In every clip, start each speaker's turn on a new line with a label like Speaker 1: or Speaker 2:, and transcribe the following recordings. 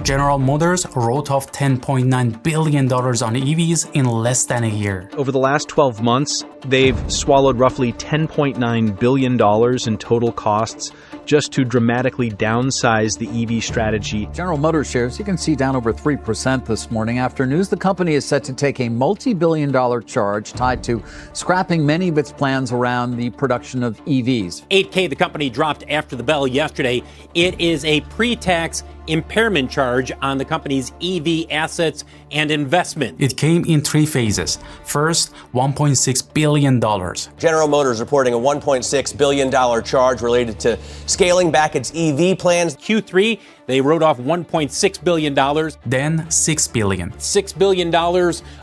Speaker 1: General Motors wrote off $10.9 billion on EVs in less than a year.
Speaker 2: Over the last 12 months, they've swallowed roughly $10.9 billion in total costs just to dramatically downsize the EV strategy.
Speaker 3: General Motors shares, you can see, down over 3% this morning after news the company is set to take a multi-billion-dollar charge tied to scrapping many of its plans around the production of EVs.
Speaker 4: 8K the company dropped after the bell yesterday. It is a pre-tax impairment charge on the company's EV assets and investment.
Speaker 1: It came in three phases. First, $1.6 billion.
Speaker 5: General Motors reporting a $1.6 billion charge related to scaling back its EV plans.
Speaker 4: Q3, they wrote off $1.6 billion.
Speaker 1: Then $6 billion.
Speaker 4: $6 billion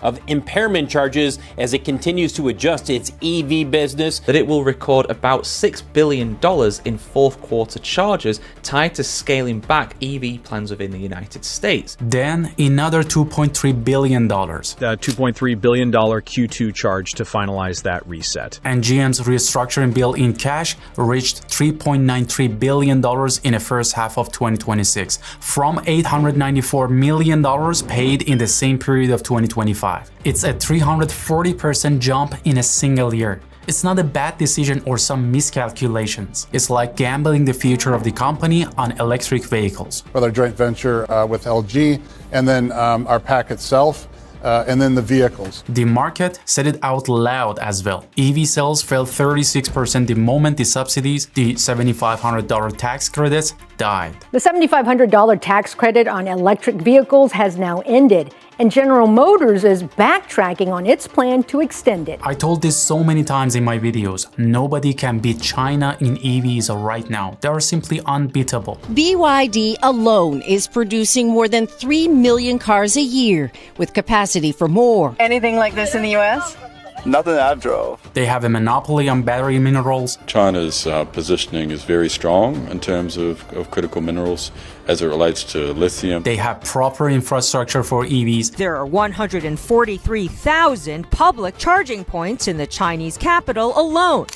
Speaker 4: of impairment charges as it continues to adjust its EV business.
Speaker 6: That it will record about $6 billion in fourth quarter charges tied to scaling back EV plans within the United States.
Speaker 1: Then another $2.3 billion.
Speaker 2: The $2.3 billion Q2 charge to finalize that reset.
Speaker 1: And GM's restructuring bill in cash reached $3.93 billion in the first half of 2026, from $894 million paid in the same period of 2025. It's a 340% jump in a single year. It's not a bad decision or some miscalculations. It's like gambling the future of the company on electric vehicles.
Speaker 7: With our joint venture with LG, and then our pack itself, and then the vehicles.
Speaker 1: The market said it out loud as well. EV sales fell 36% the moment the subsidies, the $7,500 tax credits, died.
Speaker 8: The $7,500 tax credit on electric vehicles has now ended, and General Motors is backtracking on its plan to extend it.
Speaker 1: I told this so many times in my videos. Nobody can beat China in EVs right now. They are simply unbeatable.
Speaker 9: BYD alone is producing more than 3 million cars a year, with capacity for more.
Speaker 10: Anything like this in the U.S.?
Speaker 11: Nothing that I've drove.
Speaker 1: They have a monopoly on battery minerals.
Speaker 12: China's positioning is very strong in terms of critical minerals as it relates to lithium.
Speaker 1: They have proper infrastructure for EVs.
Speaker 13: There are 143,000 public charging points in the Chinese capital alone.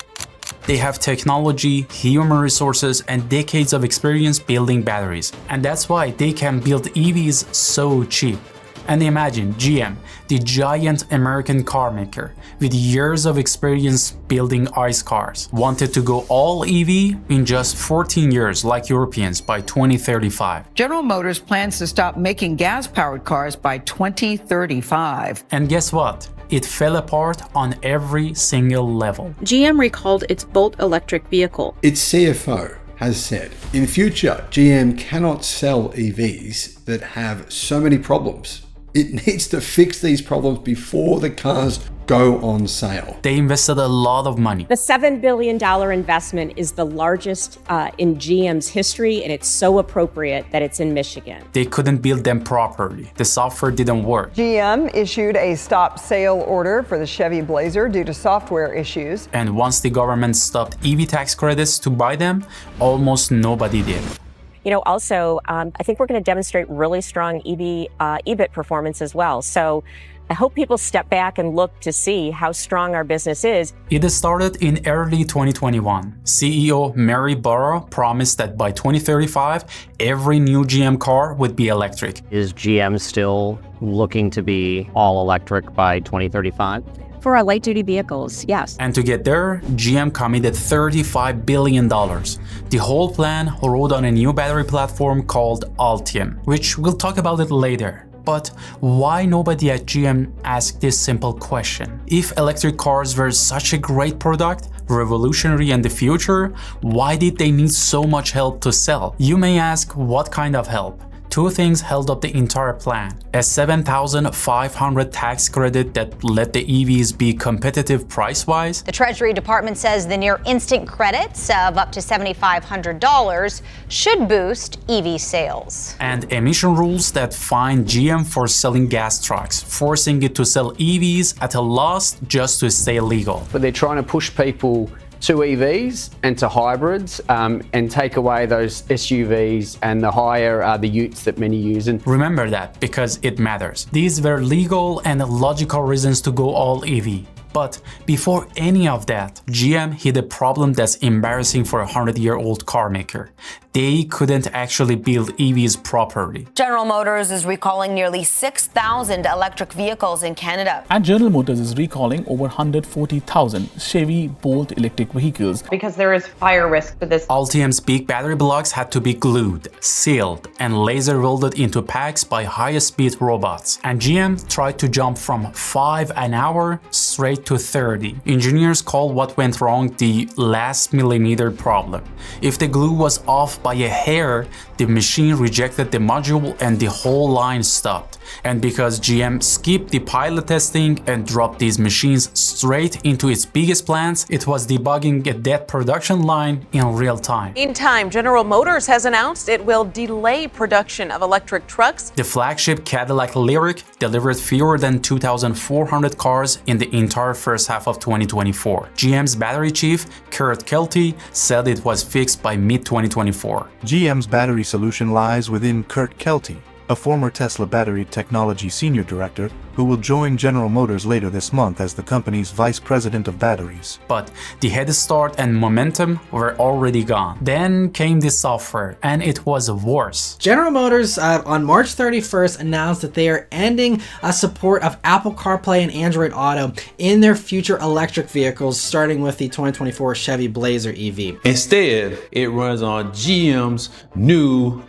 Speaker 1: They have technology, human resources, and decades of experience building batteries. And that's why they can build EVs so cheap. And imagine GM, the giant American car maker with years of experience building ICE cars, wanted to go all EV in just 14 years like Europeans by 2035.
Speaker 10: General Motors plans to stop making gas-powered cars by 2035.
Speaker 1: And guess what? It fell apart on every single level.
Speaker 14: GM recalled its Bolt electric vehicle.
Speaker 15: Its CFO has said, in future, GM cannot sell EVs that have so many problems. It needs to fix these problems before the cars go on sale.
Speaker 1: They invested a lot of money.
Speaker 16: The $7 billion investment is the largest in GM's history, and it's so appropriate that it's in Michigan.
Speaker 1: They couldn't build them properly. The software didn't work.
Speaker 17: GM issued a stop sale order for the Chevy Blazer due to software issues.
Speaker 1: And once the government stopped EV tax credits to buy them, almost nobody did.
Speaker 16: You know, also, I think we're going to demonstrate really strong EBIT performance as well. So I hope people step back and look to see how strong our business is.
Speaker 1: It started in early 2021. CEO Mary Barra promised that by 2035, every new GM car would be electric.
Speaker 18: Is GM still looking to be all electric by 2035?
Speaker 14: For our light-duty vehicles, yes.
Speaker 1: And to get there, GM committed $35 billion. The whole plan rode on a new battery platform called Ultium, which we'll talk about it later. But why nobody at GM asked this simple question? If electric cars were such a great product, revolutionary in the future, why did they need so much help to sell? You may ask, what kind of help? Two things held up the entire plan. A $7,500 tax credit that let the EVs be competitive price-wise.
Speaker 19: The Treasury Department says the near instant credits of up to $7,500 should boost EV sales.
Speaker 1: And emission rules that fine GM for selling gas trucks, forcing it to sell EVs at a loss just to stay legal.
Speaker 20: But they're trying to push people to EVs and to hybrids and take away those SUVs and the higher the utes that many use. And
Speaker 1: remember that, because it matters. These were legal and logical reasons to go all EV. But before any of that, GM hit a problem that's embarrassing for a 100-year-old car maker. they couldn't actually build EVs properly.
Speaker 21: General Motors is recalling nearly 6,000 electric vehicles in Canada.
Speaker 22: And General Motors is recalling over 140,000 Chevy Bolt electric vehicles.
Speaker 14: Because there is fire risk with this.
Speaker 1: Ultium's big battery blocks had to be glued, sealed, and laser welded into packs by high-speed robots. And GM tried to jump from 5 an hour straight to 30. Engineers called what went wrong the last millimeter problem. If the glue was off by a hair, the machine rejected the module and the whole line stopped. And because GM skipped the pilot testing and dropped these machines straight into its biggest plants, it was debugging a dead production line in real time.
Speaker 23: Meantime, General Motors has announced it will delay production of electric trucks.
Speaker 1: The flagship Cadillac Lyriq delivered fewer than 2,400 cars in the entire first half of 2024. GM's battery chief, Kurt Kelty, said it was fixed by mid-2024.
Speaker 24: GM's battery solution lies within Kurt Kelty, a former Tesla battery technology senior director who will join General Motors later this month as the company's vice president of batteries.
Speaker 1: But the head start and momentum were already gone. Then came the software, and it was worse.
Speaker 25: General Motors on March 31st announced that they are ending support of Apple CarPlay and Android Auto in their future electric vehicles, starting with the 2024 Chevy Blazer EV.
Speaker 26: Instead, it runs on GM's new,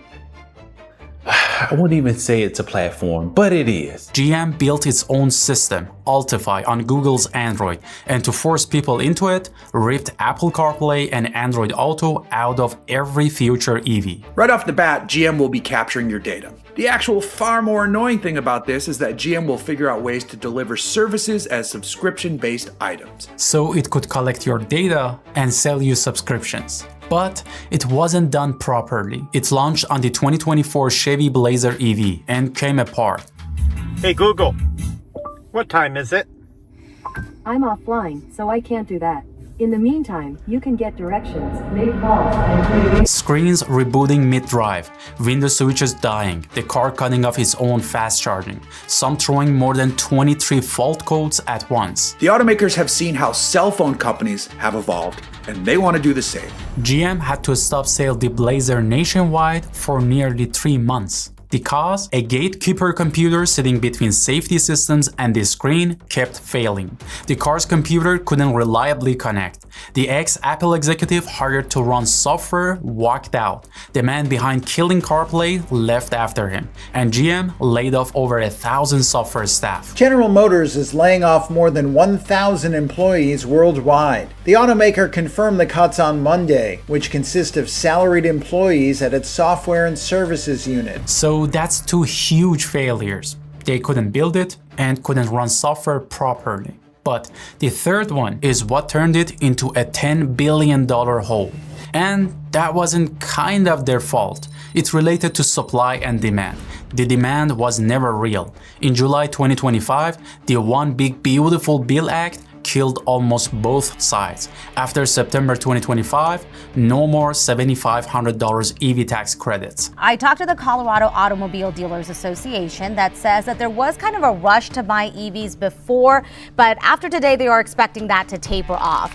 Speaker 26: I wouldn't even say it's a platform, but it is.
Speaker 1: GM built its own system, Ultifi, on Google's Android, and to force people into it, ripped Apple CarPlay and Android Auto out of every future EV.
Speaker 27: Right off the bat, GM will be capturing your data. The actual far more annoying thing about this is that GM will figure out ways to deliver services as subscription-based items.
Speaker 1: So it could collect your data and sell you subscriptions. But it wasn't done properly. It launched on the 2024 Chevy Blazer EV and came apart.
Speaker 28: Hey Google, what time is it?
Speaker 29: I'm offline, so I can't do that. In the meantime, you can get directions, make calls, and
Speaker 1: Screens rebooting mid-drive, window switches dying, the car cutting off its own fast charging, some throwing more than 23 fault codes at once.
Speaker 27: The automakers have seen how cell phone companies have evolved, and they want to do the same.
Speaker 1: GM had to stop sale the Blazer nationwide for nearly 3 months. The cause? A gatekeeper computer sitting between safety systems and the screen kept failing. The car's computer couldn't reliably connect. The ex-Apple executive hired to run software walked out. The man behind killing CarPlay left after him, and GM laid off over 1,000 software staff.
Speaker 30: General Motors is laying off more than 1,000 employees worldwide. The automaker confirmed the cuts on Monday, which consist of salaried employees at its software and services unit.
Speaker 1: So that's 2 huge failures. They couldn't build it and couldn't run software properly. But the third one is what turned it into a $10 billion hole. And that wasn't kind of their fault. It's related to supply and demand. The demand was never real. In July 2025, the One Big Beautiful Bill Act killed almost both sides. After September 2025, no more $7,500 EV tax credits.
Speaker 31: I talked to the Colorado Automobile Dealers Association that says that there was kind of a rush to buy EVs before, but after today they are expecting that to taper off.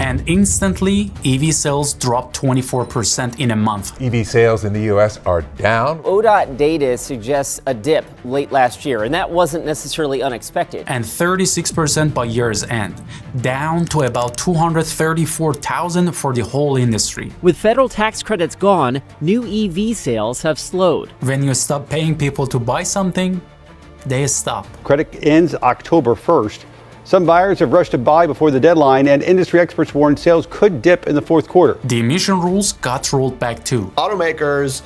Speaker 1: And instantly, EV sales dropped 24% in a month.
Speaker 32: EV sales in the U.S. are down.
Speaker 33: ODOT data suggests a dip late last year, and that wasn't necessarily unexpected.
Speaker 1: And 36% by year's end, down to about 234,000 for the whole industry.
Speaker 33: With federal tax credits gone, new EV sales have slowed.
Speaker 1: When you stop paying people to buy something, they stop.
Speaker 34: Credit ends October 1st. Some buyers have rushed to buy before the deadline, and industry experts warn sales could dip in the fourth quarter.
Speaker 1: The emission rules got rolled back too.
Speaker 35: Automakers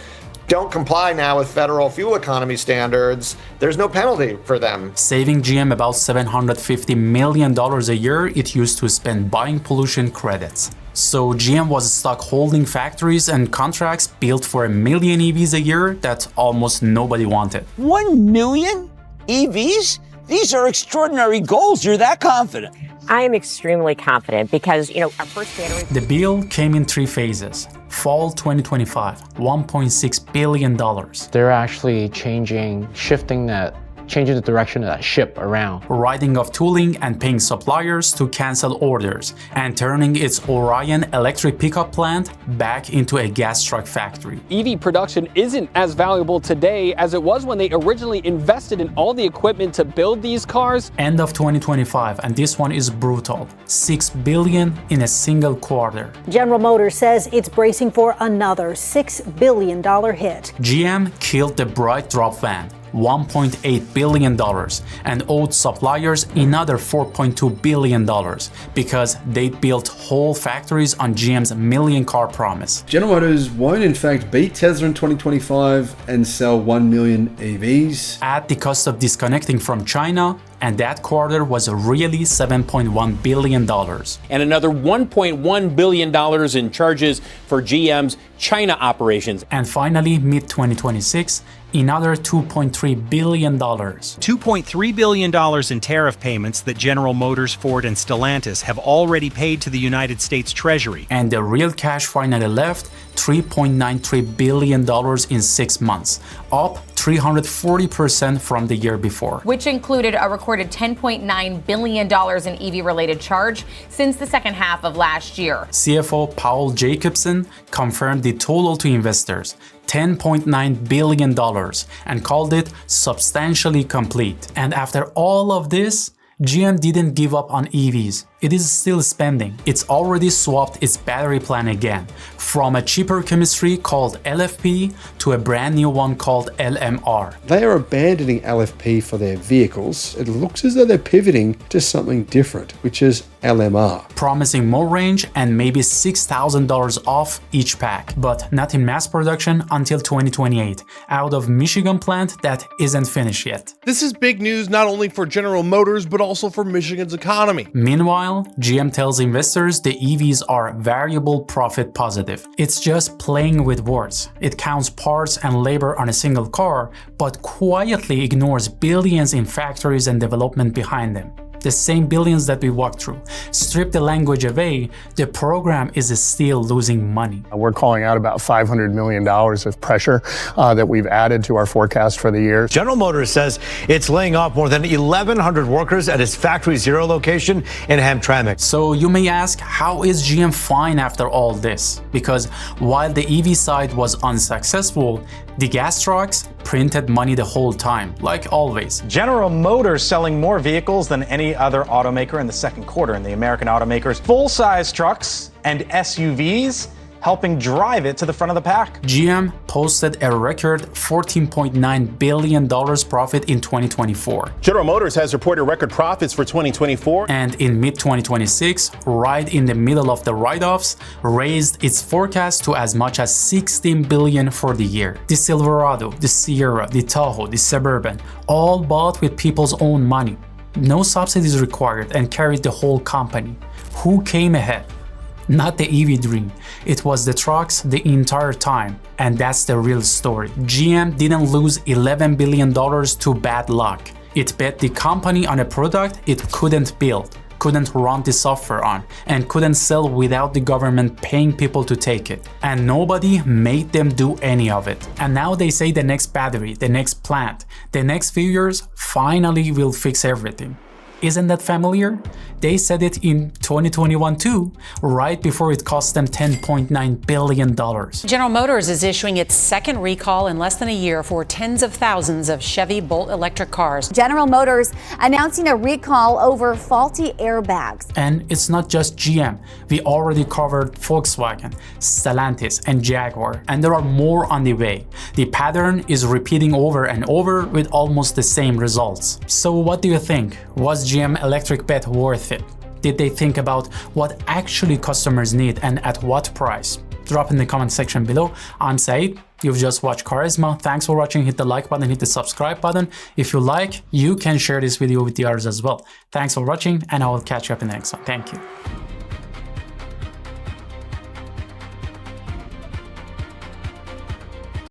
Speaker 35: don't comply now with federal fuel economy standards. There's no penalty for them.
Speaker 1: Saving GM about $750 million a year it used to spend buying pollution credits. So GM was stuck holding factories and contracts built for 1 million EVs a year that almost nobody wanted.
Speaker 36: 1 million EVs? These are extraordinary goals. You're that confident?
Speaker 16: I am extremely confident because, our first battery...
Speaker 1: The bill came in 3 phases. Fall 2025, $1.6 billion.
Speaker 37: They're actually shifting that
Speaker 2: changing the direction of that ship around.
Speaker 1: Writing off tooling and paying suppliers to cancel orders, and turning its Orion electric pickup plant back into a gas truck factory.
Speaker 3: EV production isn't as valuable today as it was when they originally invested in all the equipment to build these cars.
Speaker 1: End of 2025, and this one is brutal. $6 billion in a single quarter.
Speaker 4: General Motors says it's bracing for another $6 billion hit.
Speaker 1: GM killed the bright drop van, $1.8 billion, and owed suppliers another $4.2 billion because they built whole factories on GM's million-car promise.
Speaker 5: General Motors won't in fact beat Tesla in 2025 and sell 1 million EVs.
Speaker 1: Add the cost of disconnecting from China, and that quarter was really $7.1 billion.
Speaker 3: And another $1.1 billion in charges for GM's China operations.
Speaker 1: And finally, mid-2026, another $2.3 billion.
Speaker 28: $2.3 billion in tariff payments that General Motors, Ford, and Stellantis have already paid to the United States Treasury.
Speaker 1: And the real cash finally left, $3.93 billion in 6 months, up 340% from the year before.
Speaker 6: Which included a recorded $10.9 billion in EV-related charge since the second half of last year.
Speaker 1: CFO Paul Jacobson confirmed the total to investors, $10.9 billion, and called it substantially complete. And after all of this, GM didn't give up on EVs. It is still spending. It's already swapped its battery plan again, from a cheaper chemistry called LFP to a brand new one called LMR.
Speaker 7: They are abandoning LFP for their vehicles. It looks as though they're pivoting to something different, which is LMR.
Speaker 1: Promising more range and maybe $6,000 off each pack, but not in mass production until 2028, out of Michigan plant that isn't finished yet.
Speaker 8: This is big news not only for General Motors, but also for Michigan's economy.
Speaker 1: Meanwhile, GM tells investors the EVs are variable profit positive. It's just playing with words. It counts parts and labor on a single car, but quietly ignores billions in factories and development behind them. The same billions that we walked through. Strip the language away, the program is still losing money.
Speaker 9: We're calling out about $500 million of pressure that we've added to our forecast for the year.
Speaker 10: General Motors says it's laying off more than 1,100 workers at its Factory Zero location in Hamtramck.
Speaker 1: So you may ask, how is GM fine after all this? Because while the EV side was unsuccessful, the gas trucks printed money the whole time, like always.
Speaker 11: General Motors selling more vehicles than any other automaker in the second quarter, and the American automakers full-size trucks and SUVs helping drive it to the front of the pack.
Speaker 1: GM posted a record $14.9 billion profit in 2024.
Speaker 11: General Motors has reported record profits for 2024.
Speaker 1: And in mid-2026, right in the middle of the write-offs, raised its forecast to as much as $16 billion for the year. The Silverado, the Sierra, the Tahoe, the Suburban, all bought with people's own money. No subsidies required and carried the whole company. Who came ahead? Not the EV dream. It was the trucks the entire time, and that's the real story. GM didn't lose $11 billion to bad luck. It bet the company on a product it couldn't build, couldn't run the software on, and couldn't sell without the government paying people to take it. And nobody made them do any of it. And now they say the next battery, the next plant, the next few years finally will fix everything. Isn't that familiar? They said it in 2021 too, right before it cost them $10.9 billion.
Speaker 12: General Motors is issuing its second recall in less than a year for tens of thousands of Chevy Bolt electric cars.
Speaker 31: General Motors announcing a recall over faulty airbags.
Speaker 1: And it's not just GM. We already covered Volkswagen, Stellantis, and Jaguar, and there are more on the way. The pattern is repeating over and over with almost the same results. So what do you think? Was GM electric bet worth it? Did they think about what actually customers need and at what price? Drop in the comment section below. I'm Saeed. You've just watched Carisma. Thanks for watching. Hit the like button, hit the subscribe button. If you like, you can share this video with the others as well. Thanks for watching, and I will catch you up in the next one. Thank you.